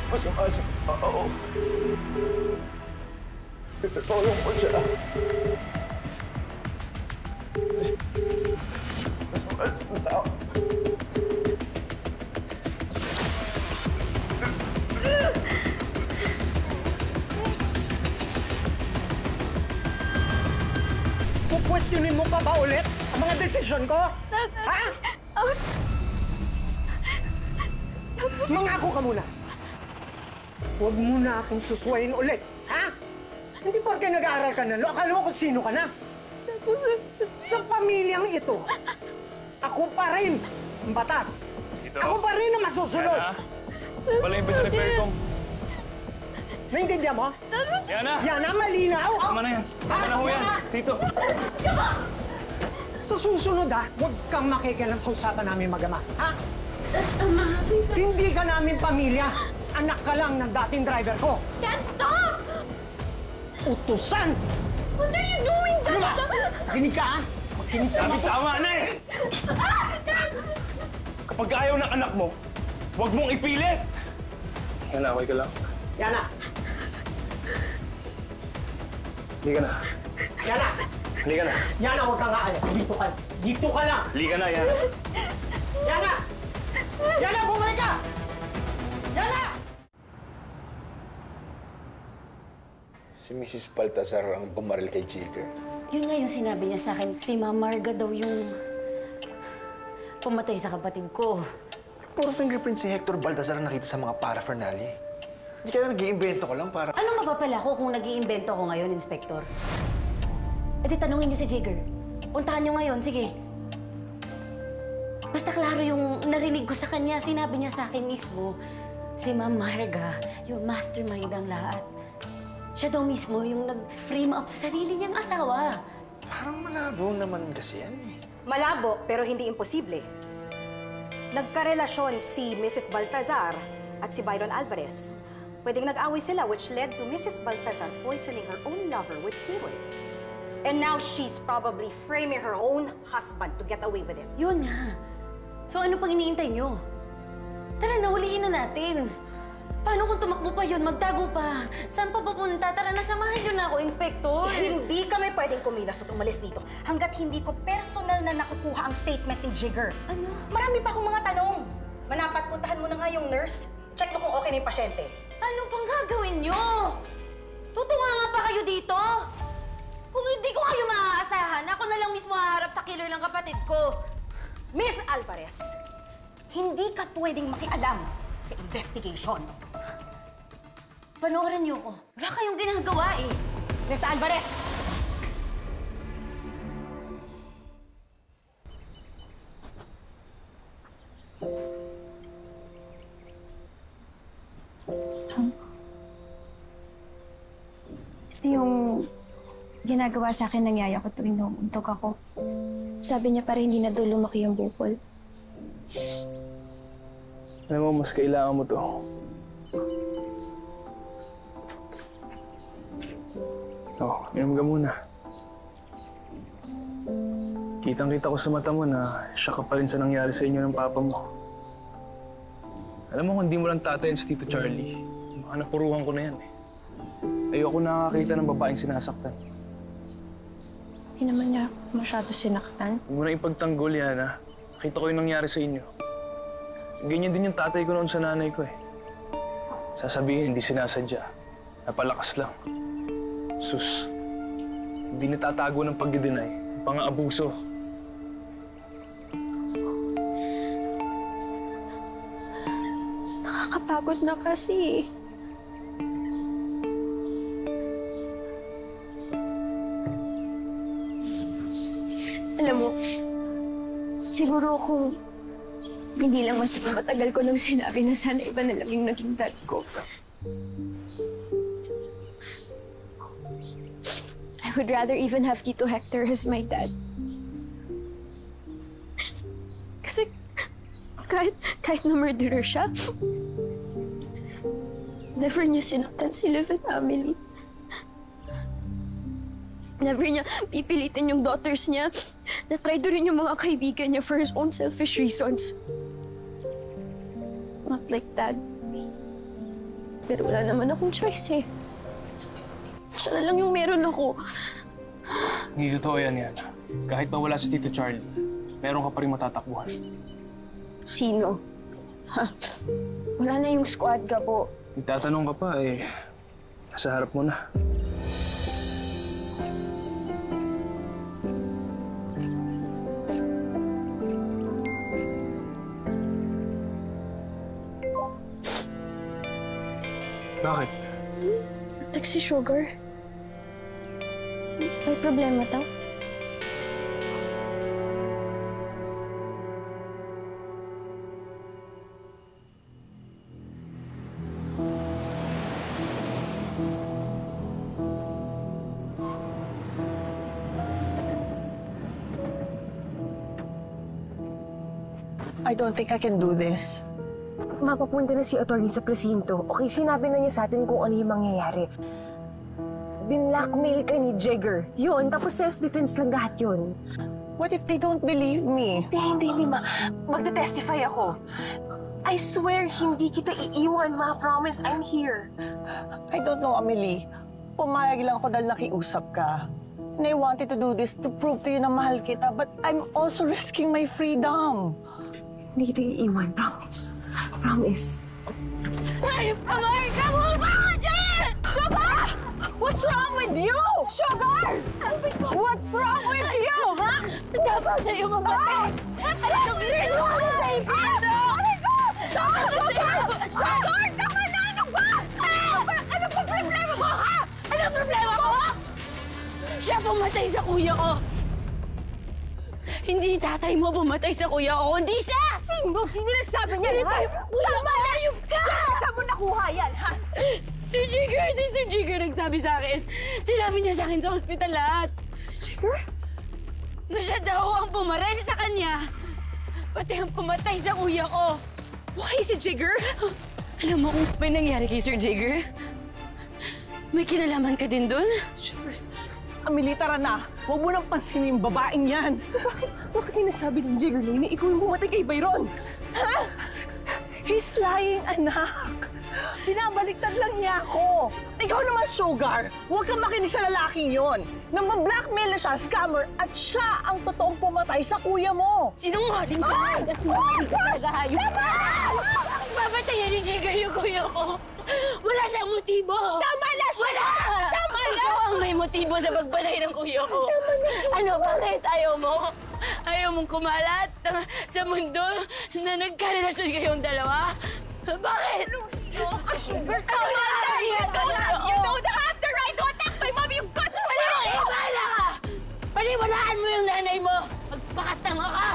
Masama sa tao. Tutulong ko siya. Masama sa tao. Kukwestiyonin mo pa ba ulit ang mga desisyon ko? Ha? Mangako ka muna. Huwag mo na akong susuwayin ulit, ha? Hindi porke nag-aaral ka na, akala mo kung sino ka na. Sa pamilyang ito, ako pa rin ang batas. Ako pa rin ang masusunod. Wala yung pinarepare kong. Naintindihan mo? Yana! Yana, malinaw! Tama na yan. Tama na ho yan. Tito. Sa susunod, huwag kang makikialam sa usapan namin mag-ama, ha? Hindi ka namin pamilya. Anak ka lang ng dating driver ko. Dad, stop! Utusan! What are you doing, Dad? Ano ba? Makinig ka, ha? Makinig ka. Tama na eh! Kapag ayaw ng anak mo, huwag mong ipilit! Yana, okay ka lang? Yana! Halika na. Yana! Halika na. Yana, huwag kang aalis. Dito ka. Dito ka lang. Halika na, Yana. Yana! Yana, bumalik ka! Yana! Si Mrs. Baltazar ang bumaril kay Jigger. Yun nga yung sinabi niya sa akin. Si Ma'am Marga daw yung pumatay sa kapatid ko. Puro fingerprint si Hector Baltazar ang nakita sa mga paraphernalia. Hindi ka na nag-iimbento ko lang para... Ano mapapala ko kung nag-iimbento ko ngayon, Inspector? E di tanungin niyo si Jigger. Puntahan niyo ngayon, sige. Basta klaro yung narinig ko sa kanya. Sinabi niya sa akin mismo, si Ma'am Marga, yung mastermind ang lahat. Siya daw mismo yung nag-frame up sa sarili niyang asawa. Parang malabo naman kasi yan eh. Malabo, pero hindi imposible. Nagkarelasyon si Mrs. Baltazar at si Byron Alvarez. Pwedeng nag-away sila, which led to Mrs. Baltazar poisoning her own lover with steroids. And now she's probably framing her own husband to get away with it. Yun nga. So ano pang iniintay niyo? Tara na, hulihin na natin. Paano kung tumakbo pa yun, magtago pa? Saan pa papunta? Tara na, samahan niyo na ako, Inspector. Hindi kami pwedeng kumilos at umalis dito hanggat hindi ko personal na nakukuha ang statement ni Jigger. Ano? Marami pa akong mga tanong. Manapat, puntahan mo na nga yung nurse. Check mo kung okay na yung pasyente. Ano pang gagawin niyo? Tutunga nga pa kayo dito? Kung hindi ko kayo maaasahan, ako na lang mismo haharap sa killer ng kapatid ko. Miss Alvarez, hindi ka pwedeng makialam sa investigation. Panoorin niyo ko. Wala kayong ginagawa eh. Miss Alvarez! Ito yung ginagawa sa akin ng yaya ko tuwing nauuntog ako. Sabi niya para hindi na doon lumaki yung bukol. Alam mo, mas kailangan mo to. Inom ka muna. Kitang-kita ko sa mata mo na siya ka pa rin sa nangyari sa inyo ng papa mo. Alam mo, kung hindi mo lang tatayin sa Tito Charlie, baka napuruhan ko na yan eh. Ayoko nakakita ng babaeng sinasaktan. Hindi naman niya masyado sinaktan. Huwag mo na ipagtanggol yan, ha? Nakita ko yung nangyari sa inyo. Ganyan din yung tatay ko noon sa nanay ko eh. Sasabihin, hindi sinasadya. Napalakas lang. Sus, hindi natatago ng pagdidinay. Pang-aabuso. Nakakapagod na kasi. Alam mo, siguro kung hindi lang matagal ko nung sinabi na sana iba na lang yung naging dad ko. I would rather even have Tito Hector as my dad. Kasi kahit na murderer siya, never niya sinaktan si Liv and Amelie. Never niya pipilitin yung daughters niya na try doon rin yung mga kaibigan niya for his own selfish reasons. like that. Pero wala naman akong choice eh. Siya na lang yung meron ako. Hindi totoo yan. Kahit mawala si Tito Charlie, meron ka pa rin matatakbuhan. Sino? Ha? Wala na yung squad ka po. Itatanong ka pa nasa harap mo na. Bakit? Text si Sugar. May problema daw. I don't think I can do this. Mapapunta na si attorney sa presinto. Okay, sinabi na niya sa atin kung ano yung mangyayari. Binlackmail ka ni Jigger. Yun, tapos self-defense lang lahat yun. What if they don't believe me? Hindi, ma. Magte-testify ako. I swear, hindi kita iiwan, ma. Promise, I'm here. I don't know, Amelie. Pumayag lang ako dahil nakiusap ka. And I wanted to do this to prove to you na mahal kita, but I'm also risking my freedom. Hindi kita iiwan, promise. Promise. Ay! Amay! Kamulpa ka dyan! Sugar! What's wrong with you? Sugar! What's wrong with you, ha? Dapat sa'yo mamatay! Alam mo rin mo ako sa impyerno! Sugar! Tama na! Ano ba? Ano pa problema mo, ha? Ano problema mo? Siya pumatay sa kuya ko! Hindi tatay mo pumatay sa kuya ko, kundi siya! Sino nagsabi niya, ha? Tama na yung ka! Saan mo nakuha yan, ha? Si Sir Jigger nagsabi sa akin. Sinabi niya sa akin sa hospital lahat. Jigger? Na siya daw ang pumarel sa kanya. Pati ang pumatay sa kuya ko. Why si Jigger? Alam mo kung may nangyari kay Sir Jigger? May kinalaman ka din dun? Sure. Amelie, tara na. Huwag mo nang pansinin yung babaeng yan. Bakit sinasabi ng Jigger na yun? Ikaw yung bumatay kay Byron? Ha? He's lying, anak. Binabaliktad lang niya ako. Ikaw naman, Sugar. Huwag kang makinig sa lalaking yon. Nang ma-blackmail na siya, scammer, at siya ang totoong pumatay sa kuya mo. Sinungaling ka! Sinungaling ka talaga, hayop! Babatayan ni Jigger yung kuya ko. Wala siyang motibo. Tama na siya! Wala! Tama na! Ikaw ang may motibo sa pagpatay ng kuya ko. Tama na siya! Ano, bakit? Ayaw mo? Ayaw mong kumalat sa mundo na nagkarelasyon kayong dalawa? Bakit? Sugar, tama na! You don't have the right to attack my mom! You got to Bahala ka! Paniwalaan mo yung nanay mo! Magpakatanga ka!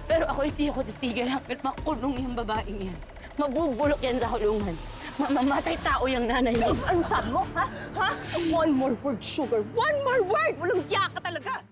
Pero ako hindi ako titigil hanggat makulong yung babaeng yan. Mabubulok yan sa kulungan. Mamamatay tao yung nanay mo. Ano sabi mo, ha? Ha? One more word, Sugar. One more word! Walang diya ka talaga!